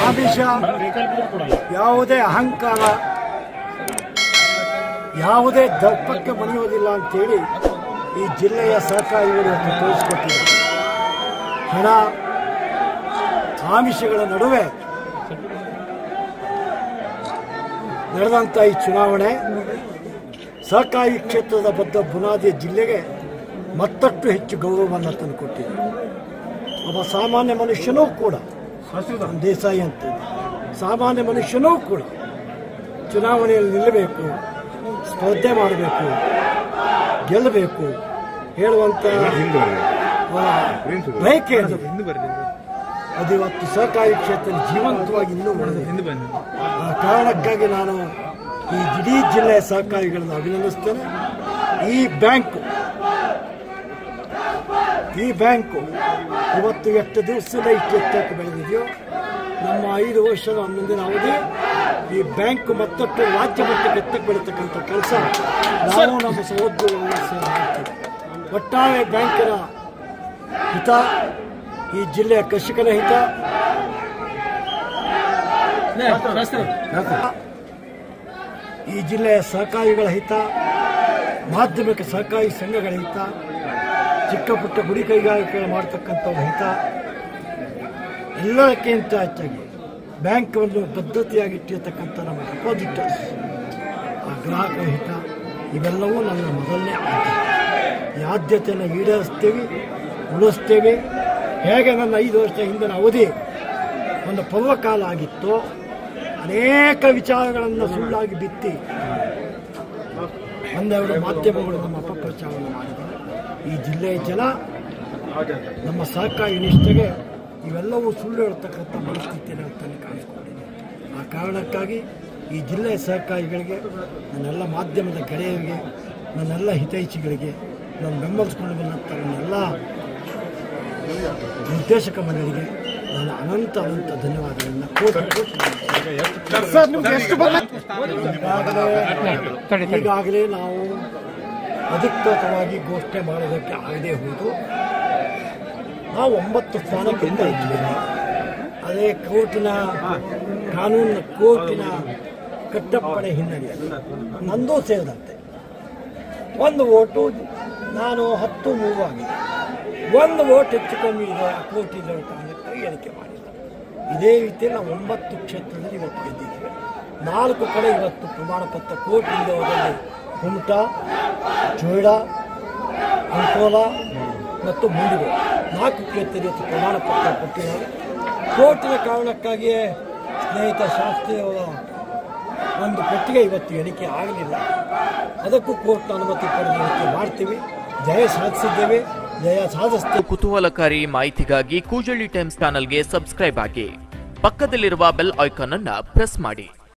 ಆಮಿಷ, ಯಾವುದೇ ಅಹಂಕಾರ, ಯಾವುದೇ ದರ್ಪಕ್ಕೆ ಮಣಿಯುವುದಿಲ್ಲ ಅಂತೇಳಿ ಈ ಜಿಲ್ಲೆಯ ಸಹಕಾರಿಗಳು ತೋರಿಸಿಕೊಟ್ಟಿದ್ದಾರೆ. ಹಣ ಆಮಿಷಗಳ ನಡುವೆ ನಡೆದಂಥ ಈ ಚುನಾವಣೆ ಸಹಕಾರಿ ಕ್ಷೇತ್ರದ ಬದ್ಧ ಬುನಾದಿಯ ಜಿಲ್ಲೆಗೆ ಮತ್ತಷ್ಟು ಹೆಚ್ಚು ಗೌರವವನ್ನು ತಂದುಕೊಟ್ಟಿದೆ. ಒಬ್ಬ ಸಾಮಾನ್ಯ ಮನುಷ್ಯನೂ ಕೂಡ, ದೇಸಾಯಿ ಅಂತ ಸಾಮಾನ್ಯ ಮನುಷ್ಯನೂ ಕೂಡ ಚುನಾವಣೆಯಲ್ಲಿ ನಿಲ್ಲಬೇಕು, ಸ್ಪರ್ಧೆ ಮಾಡಬೇಕು, ಗೆಲ್ಲಬೇಕು ಹೇಳುವಂಥ ಬಯಕೆ ಅದು ಇವತ್ತು ಸಹಕಾರಿ ಕ್ಷೇತ್ರ ಜೀವಂತವಾಗಿ ಇನ್ನೂ ಉಳಿದಿದೆ. ಆ ಕಾರಣಕ್ಕಾಗಿ ನಾನು ಈ ಇಡೀ ಜಿಲ್ಲೆಯ ಸಹಕಾರಿಗಳನ್ನು ಅಭಿನಂದಿಸ್ತೇನೆ. ಈ ಬ್ಯಾಂಕು ಇವತ್ತು ಎಷ್ಟು ದಿವಸದ ಇಷ್ಟು ಎತ್ತಕ್ಕೆ ಬೆಳೆದಿದೆಯೋ, ನಮ್ಮ 5 ವರ್ಷದ ಮುಂದಿನ ಅವಧಿ ಈ ಬ್ಯಾಂಕ್ ಮತ್ತಷ್ಟು ರಾಜ್ಯ ಮಟ್ಟಕ್ಕೆ ಎತ್ತಕ್ಕೆ ಬೆಳೀತಕ್ಕಂಥ ಕೆಲಸ ನಾವು ನಮ್ಮ ಸಹೋದ್ಯೋಗಿಗಳ ಸೇರಿ ಮಾಡ್ತೀವಿ. ಒಟ್ಟಾರೆ ಬ್ಯಾಂಕಿನ ಹಿತ, ಈ ಜಿಲ್ಲೆಯ ಕೃಷಿಕನ ಹಿತ, ಈ ಜಿಲ್ಲೆಯ ಸಹಕಾರಿಗಳ ಹಿತ, ಮಾಧ್ಯಮಿಕ ಸಹಕಾರಿ ಸಂಘಗಳ ಹಿತ, ಚಿಕ್ಕ ಪುಟ್ಟ ಗುಡಿ ಕೈಗಾರಿಕೆಗಳು ಮಾಡತಕ್ಕಂಥವ್ರ ಹಿತ, ಎಲ್ಲಕ್ಕಿಂತ ಹೆಚ್ಚಾಗಿ ಬ್ಯಾಂಕನ್ನು ಭದ್ರತೆಯಾಗಿ ಇಟ್ಟಿರ್ತಕ್ಕಂಥ ನಮ್ಮ ಡಿಪಾಸಿಟರ್ಸ್, ಆ ಗ್ರಾಹಕರ ಹಿತ, ಇವೆಲ್ಲವೂ ನನ್ನ ಮೊದಲನೇ ಆದ್ಯತೆ. ಈ ಆದ್ಯತೆಯನ್ನು ಈಡೇರಿಸ್ತೇವೆ, ಉಳಿಸ್ತೇವೆ. ಹೇಗೆ ನನ್ನ 5 ವರ್ಷ ಹಿಂದಿನ ಅವಧಿ ಒಂದು ಪರ್ವಕಾಲ ಆಗಿತ್ತು, ಅನೇಕ ವಿಚಾರಗಳನ್ನು ಸುಳ್ಳಾಗಿ ಬಿತ್ತಿ ಒಂದೆರಡು ಮಾಧ್ಯಮಗಳು ನಮ್ಮ ಅಪಪ್ರಚಾರವನ್ನು ಮಾಡಿದ್ದಾರೆ. ಈ ಜಿಲ್ಲೆಯ ಜನ ನಮ್ಮ ಸಹಕಾರಿ ನಿಷ್ಠೆಗೆ ಇವೆಲ್ಲವೂ ಸುಳ್ಳು ಹೇಳ್ತಕ್ಕಂಥ ಪರಿಸ್ಥಿತಿಯನ್ನು ತಂದು ಕಾಣಿಸ್ಕೊಂಡಿದೆ. ಆ ಕಾರಣಕ್ಕಾಗಿ ಈ ಜಿಲ್ಲೆಯ ಸಹಕಾರಿಗಳಿಗೆ, ನನ್ನೆಲ್ಲ ಮಾಧ್ಯಮದ ಗೆಳೆಯರಿಗೆ, ನನ್ನೆಲ್ಲ ಹಿತೈಷಿಗಳಿಗೆ, ನಾನು ಬೆಂಬಲಿಸಿಕೊಂಡು ಬಂದಂಥ ನನ್ನೆಲ್ಲ ನಿರ್ದೇಶಕ ಮಂಡಳಿಗೆ ನನ್ನ ಅನಂತ ಧನ್ಯವಾದಗಳನ್ನು ಈಗಾಗಲೇ ನಾವು ಅಧಿಕೃತವಾಗಿ ಘೋಷಣೆ ಮಾಡೋದಕ್ಕೆ ಆಗದೆ ಹೋದು ನಾವು 9 ಸ್ಥಾನಕ್ಕಿಂತ ಇದ್ದೀವಿ. ಅದೇ ಕೋರ್ಟಿನ ಕಟ್ಟಪ್ಪಣೆ ಹಿನ್ನೆಲೆಯಲ್ಲಿ ನಂದು ಸೇರಿದಂತೆ 1 ವೋಟು, ನಾನು 10-3 ಆಗಿದೆ. 1 ವೋಟ್ ಹೆಚ್ಚು ಕಮ್ಮಿ ಇದೆ ಕೋರ್ಟಿನ ಕಾರಣಕ್ಕೆ ಎಣಿಕೆ ಮಾಡಿಲ್ಲ. ಇದೇ ರೀತಿ ನಾವು 9 ಕ್ಷೇತ್ರದಲ್ಲಿ ಇವತ್ತು ಗೆದ್ದಿದ್ದೇವೆ. 4 ಕಡೆ ಇವತ್ತು ಪ್ರಮಾಣ ಪತ್ರ ಕೋರ್ಟಿಂದ ಹೋದಲ್ಲಿ ಕುಮಟಾ, ಜೋಯಿಡಾ, ಅಂಕೋಲಾ ಮತ್ತು ಮುಂಡಿಗೋಡು 4 ಕ್ಷೇತ್ರದಲ್ಲಿ ಇವತ್ತು ಪ್ರಮಾಣ ಪತ್ರ ಕೊಟ್ಟಿದ್ದಾರೆ. ಕೋರ್ಟಿನ ಕಾರಣಕ್ಕಾಗಿಯೇ ಸ್ನೇಹಿತ ಶಾಸ್ತ್ರಿಯವರ ಒಂದು ಪಟ್ಟಿಗೆ ಇವತ್ತು ಎಣಿಕೆ ಆಗಲಿಲ್ಲ. ಅದಕ್ಕೂ ಕೋರ್ಟ್ನ ಅನುಮತಿ ಪಡೆದು ಎಣಿಕೆ ಮಾಡ್ತೀವಿ. ಜಯ ಸಾಧಿಸಿದ್ದೇವೆ, ಜಯ ಸಾಧಿಸ್ತೇವೆ. ಕುತೂಹಲಕಾರಿ ಮಾಹಿತಿಗಾಗಿ ಕೂಜಳ್ಳಿ ಟೈಮ್ಸ್ ಚಾನೆಲ್ಗೆ ಸಬ್ಸ್ಕ್ರೈಬ್ ಆಗಿ, ಪಕ್ಕದಲ್ಲಿರುವ ಬೆಲ್ ಐಕಾನ್ ಅನ್ನು ಪ್ರೆಸ್ ಮಾಡಿ.